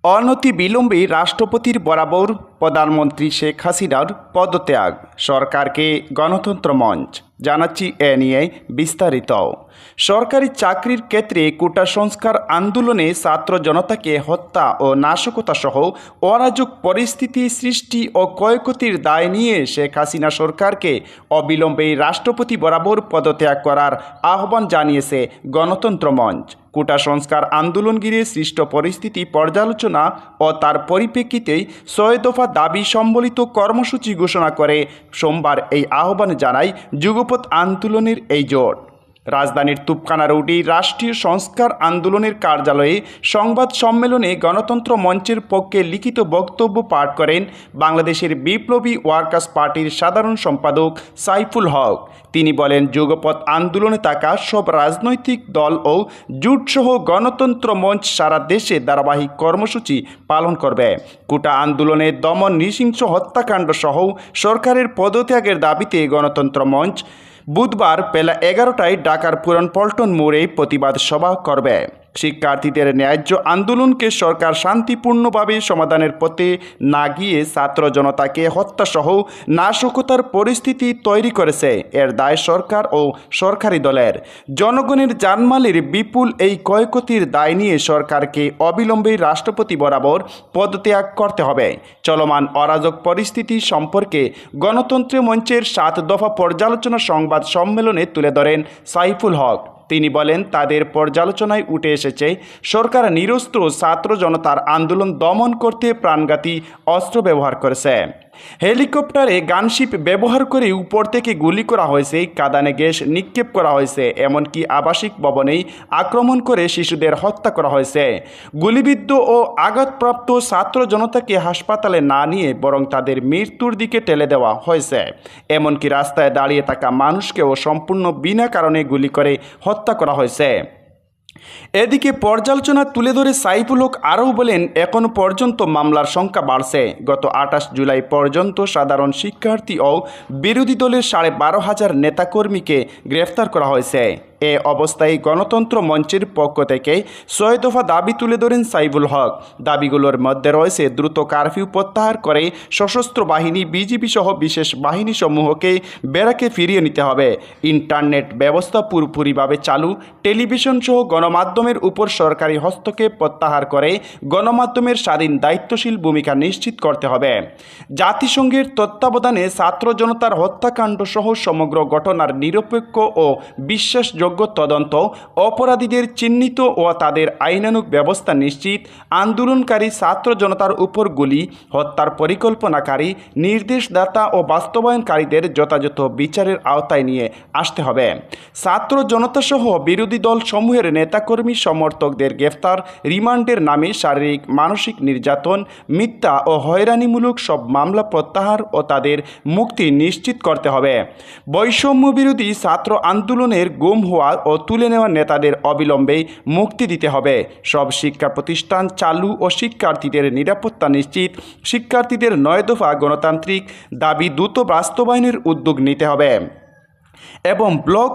অনতি বিলম্বে রাষ্ট্রপতির বরাবর প্রধানমন্ত্রী শেখ হাসিনার পদত্যাগ, সরকারকে গণতন্ত্র মঞ্চ জানাচ্ছি এ নিয়ে বিস্তারিত। সরকারি চাকরির ক্ষেত্রে কোটা সংস্কার আন্দোলনে ছাত্র জনতাকে হত্যা ও নাশকতা সহ অরাজক পরিস্থিতি সৃষ্টি ও ক্ষয়ক্ষতির দায় নিয়ে শেখ হাসিনা সরকারকে অবিলম্বে রাষ্ট্রপতি বরাবর পদত্যাগ করার আহ্বান জানিয়েছে গণতন্ত্র মঞ্চ। কোটা সংস্কার আন্দোলন ঘিরে সৃষ্ট পরিস্থিতি পর্যালোচনা ও তার পরিপ্রেক্ষিতে ৬ দফা দাবি সম্বলিত কর্মসূচি ঘোষণা করে সোমবার এই আহ্বান জানায় যুগপৎ আন্দোলনের এই জোট। রাজধানীর তুপখানা রোডে রাষ্ট্রীয় সংস্কার আন্দোলনের কার্যালয়ে সংবাদ সম্মেলনে গণতন্ত্র মঞ্চের পক্ষে লিখিত বক্তব্য পাঠ করেন বাংলাদেশের বিপ্লবী ওয়ার্কার্স পার্টির সাধারণ সম্পাদক সাইফুল হক। তিনি বলেন, যুগপৎ আন্দোলনে থাকা সব রাজনৈতিক দল ও জোটসহ গণতন্ত্র মঞ্চ সারা দেশে ধারাবাহিক কর্মসূচি পালন করবে। কোটা আন্দোলনে দমন, নৃশংস হত্যাকাণ্ড সহ সরকারের পদত্যাগের দাবিতে গণতন্ত্র মঞ্চ বুধবার বেলা 11টায় ঢাকার পুরান পল্টন মোড়ে প্রতিবাদ সভা করবে। শিক্ষার্থীদের ন্যায্য আন্দোলনকে সরকার শান্তিপূর্ণভাবে সমাধানের পথে না গিয়ে ছাত্র জনতাকে হত্যাসহ নাশকতার পরিস্থিতি তৈরি করেছে। এর দায় সরকার ও সরকারি দলের। জনগণের জানমালের বিপুল এই ক্ষয়ক্ষতির দায় নিয়ে সরকারকে অবিলম্বে রাষ্ট্রপতি বরাবর পদত্যাগ করতে হবে। চলমান অরাজক পরিস্থিতি সম্পর্কে গণতন্ত্র মঞ্চের ৭ দফা পর্যালোচনা সংবাদ সম্মেলনে তুলে ধরেন সাইফুল হক। তিনি বলেন, তাদের পর্যালোচনায় উঠে এসেছে সরকার নিরস্ত্র ছাত্র জনতার আন্দোলন দমন করতে প্রাণঘাতী অস্ত্র ব্যবহার করেছে। হেলিকপ্টারে গানশিপ ব্যবহার করে উপর থেকে গুলি করা হয়েছে, কাঁদানে গ্যাস নিক্ষেপ করা হয়েছে, এমনকি আবাসিক ভবনেই আক্রমণ করে শিশুদের হত্যা করা হয়েছে। গুলিবিদ্ধ ও আঘাতপ্রাপ্ত ছাত্র জনতাকে হাসপাতালে না নিয়ে বরং তাদের মৃত্যুর দিকে ঠেলে দেওয়া হয়েছে। এমনকি রাস্তায় দাঁড়িয়ে থাকা মানুষকেও সম্পূর্ণ বিনা কারণে গুলি করে হত্যা করা হয়েছে। এদিকে পর্যালোচনা তুলে ধরে সাইফুল হক আরও বলেন, এখনও পর্যন্ত মামলার সংখ্যা বাড়ছে। গত ২৮ জুলাই পর্যন্ত সাধারণ শিক্ষার্থী ও বিরোধী দলের ১২,৫০০ নেতাকর্মীকে গ্রেফতার করা হয়েছে। এ অবস্থায় গণতন্ত্র মঞ্চের পক্ষ থেকে ৬ দফা দাবি তুলে ধরেন সাইফুল হক। দাবিগুলোর মধ্যে রয়েছে দ্রুত কারফিউ প্রত্যাহার করে সশস্ত্র বাহিনী, বিজিবি সহ বিশেষ বাহিনী সমূহকে ব্যারাকে ফিরিয়ে নিতে হবে, ইন্টারনেট ব্যবস্থা পুরোপুরিভাবে চালু, টেলিভিশন সহ গণমাধ্যমের উপর সরকারি হস্তক্ষেপ প্রত্যাহার করে গণমাধ্যমের স্বাধীন দায়িত্বশীল ভূমিকা নিশ্চিত করতে হবে। জাতিসংঘের তত্ত্বাবধানে ছাত্র জনতার হত্যাকাণ্ড সহ সমগ্র ঘটনার নিরপেক্ষ ও বিশ্বাসযোগ্য তদন্ত, অপরাধীদের চিহ্নিত ও তাদের আইনানুগ ব্যবস্থা নিশ্চিত, আন্দোলনকারী ছাত্র জনতার উপর গুলি হত্যার পরিকল্পনাকারী, নির্দেশদাতা ও বাস্তবায়নকারীদের যথাযথ বিচারের আওতায় নিয়ে আসতে হবে। ছাত্র জনতা সহ বিরোধী দল সমূহের নেতাকর্মী সমর্থকদের গ্রেফতার, রিমান্ডের নামে শারীরিক মানসিক নির্যাতন, মিথ্যা ও হয়রানিমূলক সব মামলা প্রত্যাহার ও তাদের মুক্তি নিশ্চিত করতে হবে। বৈষম্য বিরোধী ছাত্র আন্দোলনের গুম হওয়া ও তুলে নেওয়া নেতাদের অবিলম্বে মুক্তি দিতে হবে। সব শিক্ষা প্রতিষ্ঠান চালু ও শিক্ষার্থীদের নিরাপত্তা নিশ্চিত, শিক্ষার্থীদের ৯ দফা গণতান্ত্রিক দাবি দ্রুত বাস্তবায়নের উদ্যোগ নিতে হবে এবং ব্লক